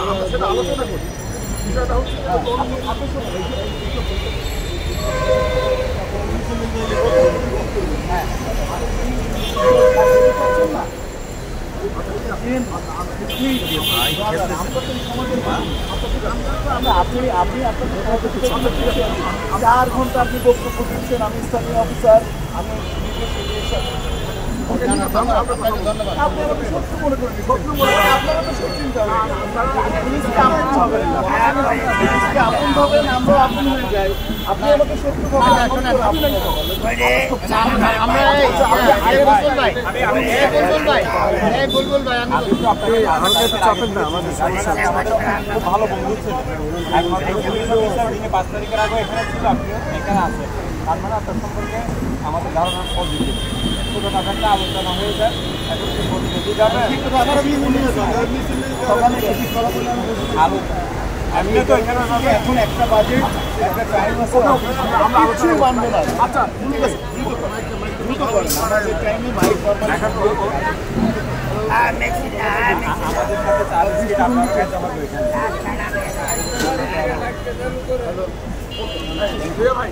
আমরা সেটা আলোচনা করি। বিষয়টা হচ্ছে আপনি 4 ঘন্টা আপনি বক্তব্য দিচ্ছেন। আমি স্থানীয় অফিসার, আমি আপনি আমাকে শত্রু মনে করেন, শত্রু মনে করেন আপনারা তো শত্রু চিন্তা পুলিশকে আপন ভাবেন, পুলিশকে আপন ভাবেন, আমরাও আপন হয়ে যাই। আপনি আমাকে শত্রু ভাবেন, ভালো বন্ধু ছিল। 5 তারিখের আগে এখানে ছিল, আপনিও এখানে আছেন, তার মানে আপনার সম্পর্কে আমাদের ধারণা পজিটিভ। ছোটোখাটো একটা আলোচনা হয়ে যায়, এখন কি বলতে যাবে এমনি তো এখানে এখন একটা বাজে, একটা টাইম আছে, আমরা কিছুই মানবো না। আচ্ছা ঠিক আছে, দ্রুত করেন, আমরা যে টাইমে মাইক আমাদের সাথে চাল বিস্কিট আপনার কাছে জমা করেছেন। ভাই